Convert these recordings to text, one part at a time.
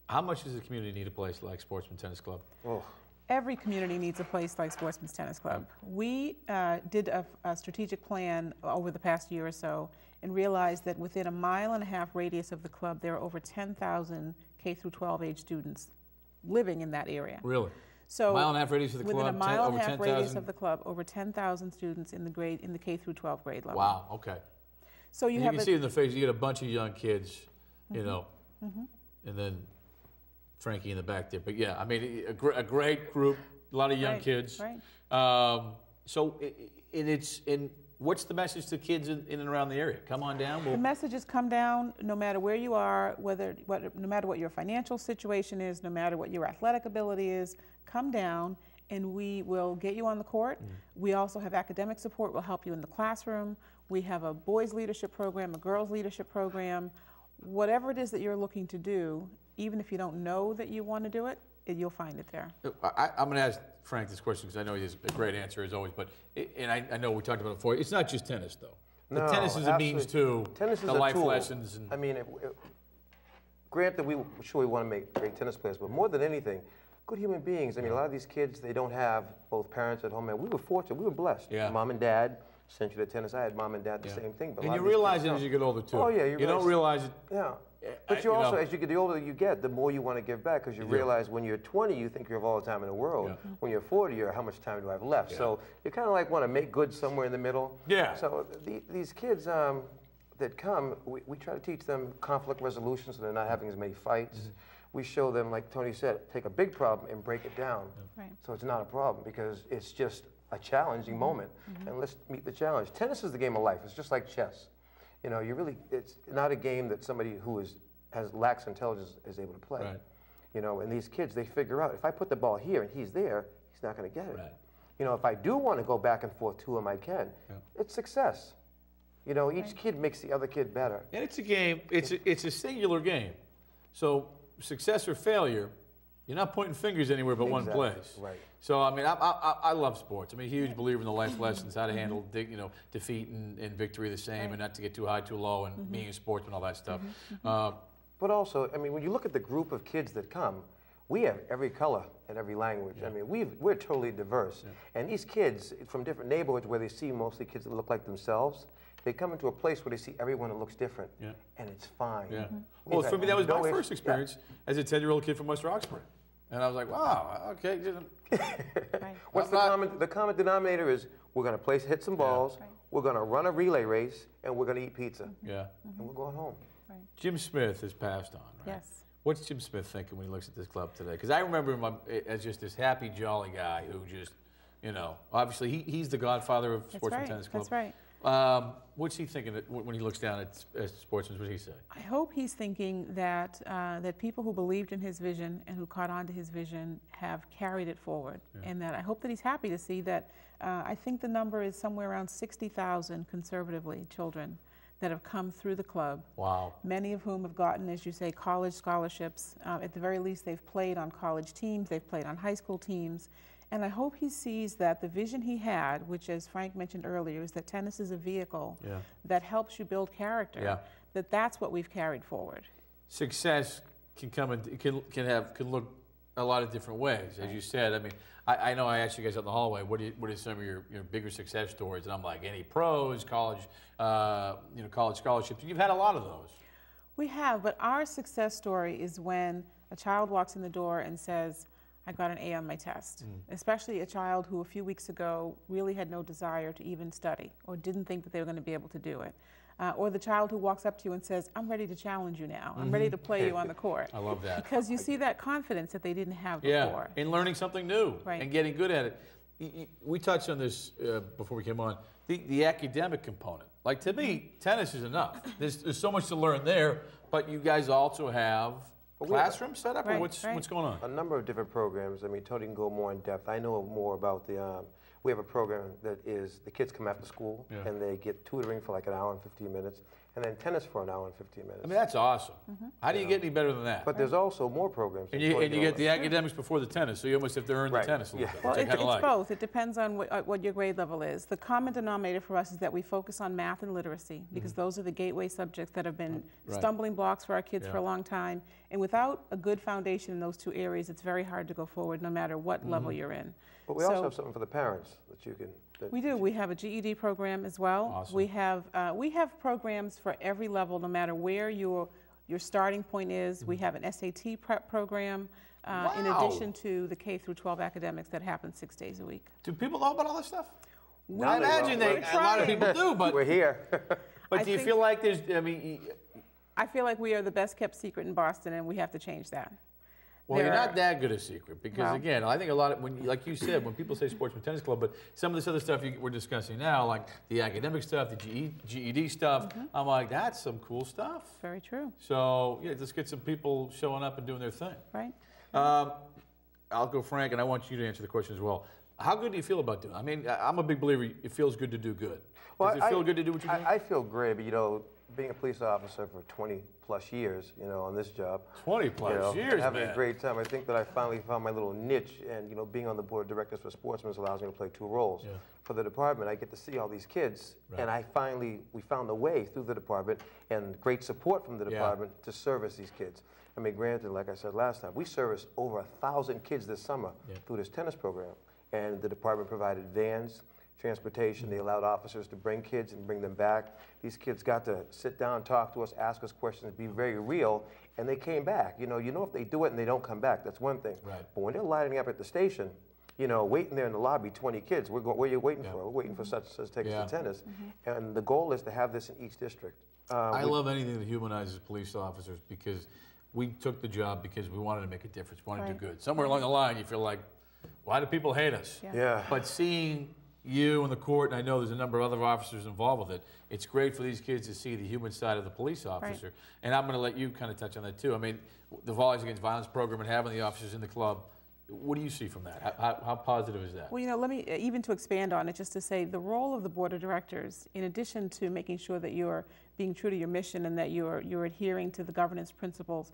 How much does the community need a place like Sportsman Tennis Club? Oh. Every community needs a place like Sportsman's Tennis Club. We did a strategic plan over the past year or so and realized that within a 1.5 mile radius of the club, there are over 10,000 K through 12 age students living in that area. Really? So 1.5 mile radius of the club, within a 1.5 mile radius 10,000? of the club, over 10,000 students in the K through 12 grade level. Wow, okay. So you can see in the face, you get a bunch of young kids, you know, and then Frankie in the back there. But yeah, I mean, a great group, a lot of young kids. Right. What's the message to kids in and around the area? Come on down. The message is come down no matter where you are, no matter what your financial situation is, no matter what your athletic ability is, come down and we will get you on the court. We also have academic support. We'll help you in the classroom. We have a boys leadership program, a girls leadership program. Whatever it is that you're looking to do, even if you don't know that you want to do it, you'll find it there. I'm going to ask Frank this question because I know he has a great answer as always, but I know we talked about it before. It's not just tennis, though. No, the tennis is a means to tennis is the a life tool. lessons. And I mean, granted, we want to make great tennis players, but more than anything, good human beings. I mean, a lot of these kids, they don't have both parents at home, and we were fortunate, we were blessed. Yeah. Mom and dad sent you to tennis. I had mom and dad the same thing. But and you realize it as you get older, too. Oh, yeah. You don't realize it. Yeah. But you also, as you get the older you get, the more you want to give back, because you realize when you're 20, you think you have all the time in the world. Yeah. When you're 40, you're how much time do I have left? Yeah. So you kind of like want to make good somewhere in the middle. Yeah. So these kids that come, we try to teach them conflict resolution so they're not having as many fights. We show them, like Tony said, take a big problem and break it down. Right. So it's not a problem because it's just a challenging moment. And let's meet the challenge. Tennis is the game of life. It's just like chess. You know, it's not a game that somebody who lacks intelligence is able to play. Right. You know, and these kids, they figure out, if I put the ball here and he's there, he's not going to get it. Right. You know, if I do want to go back and forth to him, I can. Yeah. It's success. You know, each kid makes the other kid better. And it's a game, it's a singular game. So success or failure, you're not pointing fingers anywhere but one place. Right. So, I mean, I love sports. I'm a huge believer in the life lessons, how to handle defeat and victory the same, and not to get too high, too low, and being a sportsman, all that stuff. But also, I mean, when you look at the group of kids that come, we have every color and every language. I mean, we're totally diverse. And these kids from different neighborhoods where they see mostly kids that look like themselves, they come into a place where they see everyone that looks different, and it's fine. Well, for me, that was my first experience as a 10-year-old kid from West Roxbury. And I was like, wow, okay. What's the common denominator is we're going to hit some balls, we're going to run a relay race, and we're going to eat pizza. Yeah. And we're going home. Right. Jim Smith has passed on, right? Yes. What's Jim Smith thinking when he looks at this club today? Because I remember him as just this happy, jolly guy who just, you know, obviously he's the godfather of Sportsman Tennis Club. That's right. What's he thinking when he looks down at Sportsmen? What does he say? I hope he's thinking that that people who believed in his vision and who caught on to his vision have carried it forward, and that I hope that he's happy to see that. I think the number is somewhere around 60,000 conservatively children that have come through the club. Wow. Many of whom have gotten, as you say, college scholarships. At the very least, they've played on college teams, they've played on high school teams. And I hope he sees that the vision he had, which as Frank mentioned earlier, is that tennis is a vehicle that helps you build character, that's what we've carried forward. Success can come in, can look a lot of different ways, as you said. I mean, I know I asked you guys out in the hallway, what are some of your bigger success stories? And I'm like, any pros, college, college scholarships. You've had a lot of those. We have, but our success story is when a child walks in the door and says, I got an A on my test, especially a child who a few weeks ago really had no desire to even study or didn't think that they were going to be able to do it. Or the child who walks up to you and says, I'm ready to challenge you now. I'm ready to play you on the court. I love that. Because you see that confidence that they didn't have before. Yeah, and learning something new and getting good at it. We touched on this before we came on, the academic component. Like to me, tennis is enough. There's so much to learn there, but you guys also have classroom set up, or what's going on? A number of different programs. I mean, Tony can go more in depth. I know more about we have a program that is, the kids come after school and they get tutoring for like an hour and 15 minutes, and then tennis for an hour and 15 minutes. I mean, that's awesome. How do you get any better than that? But there's also more programs. And you get the academics before the tennis, so you almost have to earn the tennis a little bit. Well, which I it's kinda like. both. It depends on what your grade level is. The common denominator for us is that we focus on math and literacy because those are the gateway subjects that have been stumbling blocks for our kids for a long time. And without a good foundation in those two areas, it's very hard to go forward no matter what level you're in. But we also have something for the parents that you can. We do. We have a GED program as well. Awesome. We have programs for every level, no matter where your starting point is. We have an SAT prep program, in addition to the K through 12 academics that happen 6 days a week. Do people know about all this stuff? I imagine a lot of people do, but we're here. But do you feel like there's? I mean, I feel like we are the best kept secret in Boston, and we have to change that. well, you're not that good a secret because again, I think a lot of like you said, when people say Sportsman Tennis Club, but some of this other stuff we're discussing now, like the academic stuff, the GED stuff, I'm like, that's some cool stuff. Very true. So yeah, let's get some people showing up and doing their thing. Right. I'll go Frank, and I want you to answer the question as well. How good do you feel about doing it? I mean, I'm a big believer it feels good to do good. Well, Does it feel good to do what you're doing? I feel great, but you know, being a police officer for 20 plus years, you know, on this job. 20 plus years, having man. a great time. I think that I finally found my little niche, and you know, being on the board of directors for Sportsmen allows me to play two roles. Yeah. For the department, I get to see all these kids, and we found a way through the department and great support from the department to service these kids. I mean, granted, like I said last time, we serviced over 1,000 kids this summer through this tennis program, and the department provided vans, transportation. They allowed officers to bring kids and bring them back. These kids got to sit down, talk to us, ask us questions, be very real, and they came back. You know if they do it and they don't come back, that's one thing. Right. But when they're lining up at the station, you know, waiting there in the lobby, 20 kids, where are you waiting for? We're waiting for such as take us to tennis. And the goal is to have this in each district. I love anything that humanizes police officers because we took the job because we wanted to make a difference, we wanted to do good. Somewhere along the line, you feel like, why do people hate us? Yeah. But seeing you in the court, and I know there's a number of other officers involved with it, it's great for these kids to see the human side of the police officer. And I'm going to let you kind of touch on that too. I mean, the Volleys Against Violence program and having the officers in the club, what do you see from that? How positive is that? Well, you know, let me, even to expand on it, just to say the role of the board of directors, in addition to making sure that you're being true to your mission and that you're adhering to the governance principles,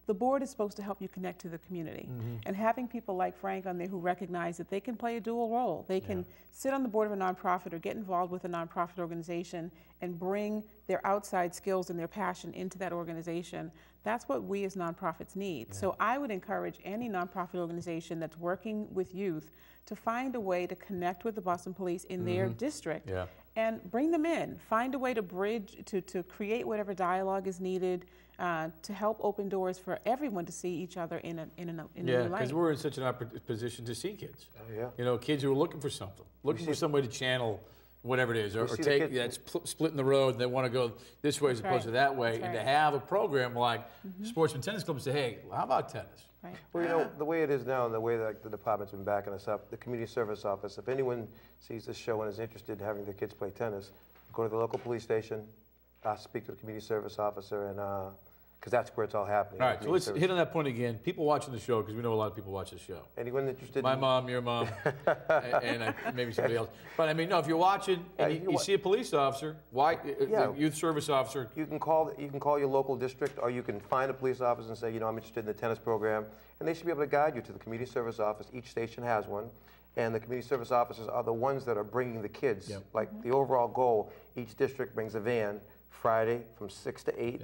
the board is supposed to help you connect to the community. And having people like Frank on there who recognize that they can play a dual role. They can sit on the board of a nonprofit or get involved with a nonprofit organization and bring their outside skills and their passion into that organization. That's what we as nonprofits need. So I would encourage any nonprofit organization that's working with youth to find a way to connect with the Boston Police in their district and bring them in. Find a way to bridge, to create whatever dialogue is needed to help open doors for everyone to see each other in a new light. Because we're in such an position to see kids. Yeah. You know, kids who are looking for something, looking for somebody to channel whatever it is, or take that's splitting the road and they want to go this way as opposed to that way, and to have a program like Sportsman Tennis Club and say, hey, how about tennis? Right. Well, you know, the way it is now and the way that the department's been backing us up, the community service office, if anyone sees this show and is interested in having their kids play tennis, go to the local police station, speak to the community service officer, and because that's where it's all happening. All right, so let's hit on that point again. People watching the show, because we know a lot of people watch the show. Anyone interested? My mom, your mom, and maybe somebody else. But I mean, no, if you're watching and you see a police officer, the youth service officer. You can call your local district, or you can find a police officer and say, you know, I'm interested in the tennis program, and they should be able to guide you to the community service office. Each station has one, and the community service officers are the ones that are bringing the kids. Like the overall goal, each district brings a van Friday from 6 to 8.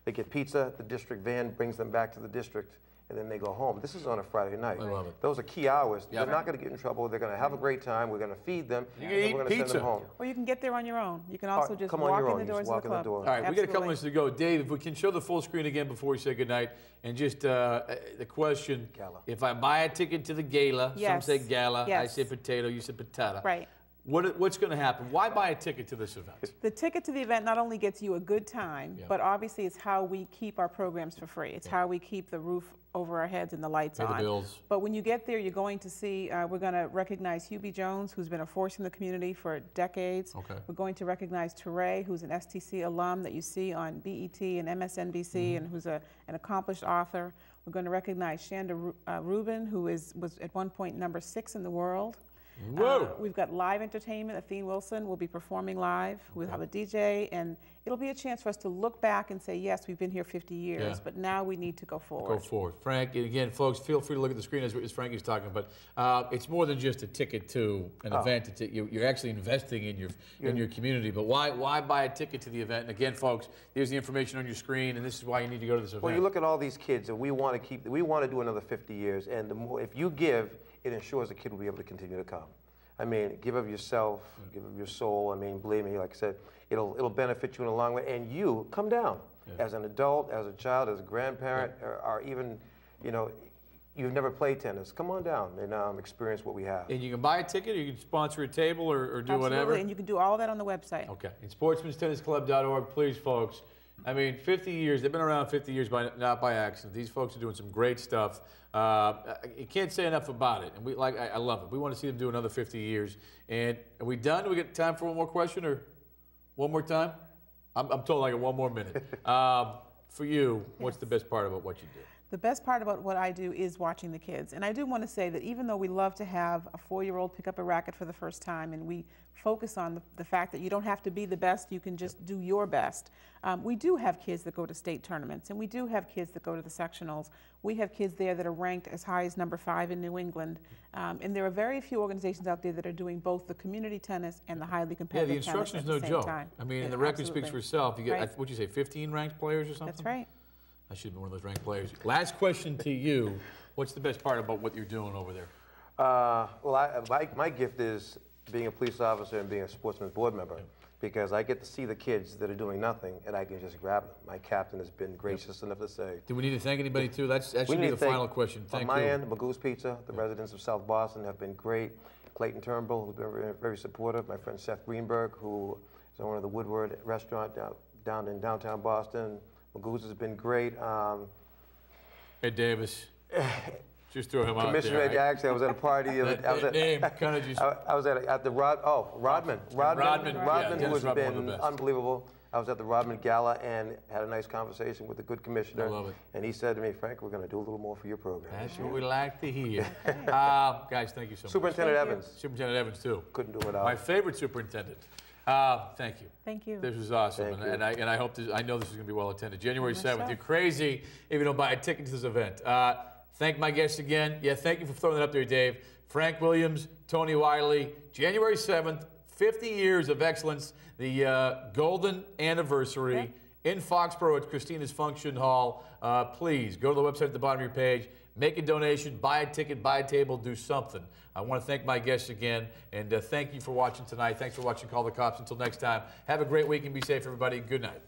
They get pizza, the district van brings them back to the district, and then they go home. This is on a Friday night. I love it. Those are key hours. They're not going to get in trouble. They're going to have a great time. We're going to feed them, and we're going to send them home. Or you can get there on your own. You can also just come walk on your in own. the doors walk of the club. door. All right, we got a couple minutes to go. Dave, if we can show the full screen again before we say goodnight, and just the question, Gala. If I buy a ticket to the gala, some say gala, I Yes. say potato, you say patata. Right. What's going to happen? Why buy a ticket to this event? The ticket to the event not only gets you a good time, but obviously it's how we keep our programs for free. It's how we keep the roof over our heads and the lights on. Pay the bills. But when you get there, you're going to see, we're going to recognize Hubie Jones, who's been a force in the community for decades. Okay. We're going to recognize Teray, who's an STC alum that you see on BET and MSNBC, and who's an accomplished author. We're going to recognize Shanda Rubin, who was at one point #6 in the world. Whoa. We've got live entertainment. Athene Wilson will be performing live. We'll have a DJ, and it'll be a chance for us to look back and say, yes, we've been here 50 years, Yeah. but now we need to go forward. Go forward. Frank, and again, folks, feel free to look at the screen as Frankie's talking, but it's more than just a ticket to an event. You're actually investing in your community. But why buy a ticket to the event? And again, folks, here's the information on your screen, and this is why you need to go to this event. Well, you look at all these kids, and we want to do another 50 years, and the more, if you give, it ensures the kid will be able to continue to come. I mean, give of yourself, give of your soul. I mean, believe me, like I said, it'll benefit you in a long way. And you come down as an adult, as a child, as a grandparent, or even, you know, you've never played tennis. Come on down and experience what we have. And you can buy a ticket, or you can sponsor a table, or do Absolutely, whatever. and you can do all of that on the website. Okay. And sportsmanstennisclub.org, please, folks. I mean, 50 years. They've been around 50 years, not by accident. These folks are doing some great stuff. You can't say enough about it, and I love it. We want to see them do another 50 years. And are we done? Do we get time for one more question, or one more time? I'm told I got one more minute. For you, what's the best part about what you do? The best part about what I do is watching the kids. And I do want to say that even though we love to have a 4-year-old pick up a racket for the first time, and we focus on the fact that you don't have to be the best, you can just do your best. We do have kids that go to state tournaments, and we do have kids that go to the sectionals. We have kids there that are ranked as high as number 5 in New England. And there are very few organizations out there that are doing both the community tennis and the highly competitive tennis. Yeah, the instruction's no joke. I mean, and the record speaks for itself. You get, what'd you say, 15 ranked players or something? That's right. I should have been one of those ranked players. Last question to you. What's the best part about what you're doing over there? Well, my gift is being a police officer and being a Sportsman board member, because I get to see the kids that are doing nothing, and I can just grab them. My captain has been gracious enough to say. Do we need to thank anybody, too? That should be the final question. Thank you. On my end, Magoo's Pizza, the residents of South Boston have been great. Clayton Turnbull, who's been very, very supportive. My friend Seth Greenberg, who is owner of the Woodward restaurant down in downtown Boston. Magoo's has been great. Ed Davis. Just throw him out there. Commissioner Ed, actually, I was at a party. I was at the Rodman, who has been unbelievable. I was at the Rodman Gala and had a nice conversation with the good commissioner. I love it. And he said to me, Frank, we're going to do a little more for your program. That's what we like to hear. Guys, thank you so much. Superintendent Evans. Superintendent Evans, too. Couldn't do it without. My favorite superintendent. Thank you. Thank you. This was awesome, and I hope I know this is going to be well attended. January 7th. You're crazy if you don't buy a ticket to this event. Thank my guests again. Yeah, thank you for throwing that up there, Dave. Frank Williams, Tony Wiley. January 7th, 50 years of excellence. The golden anniversary in Foxborough at Christina's Function Hall. Please go to the website at the bottom of your page. Make a donation, buy a ticket, buy a table, do something. I want to thank my guests again, and thank you for watching tonight. Thanks for watching Call the Cops. Until next time, have a great week and be safe, everybody. Good night.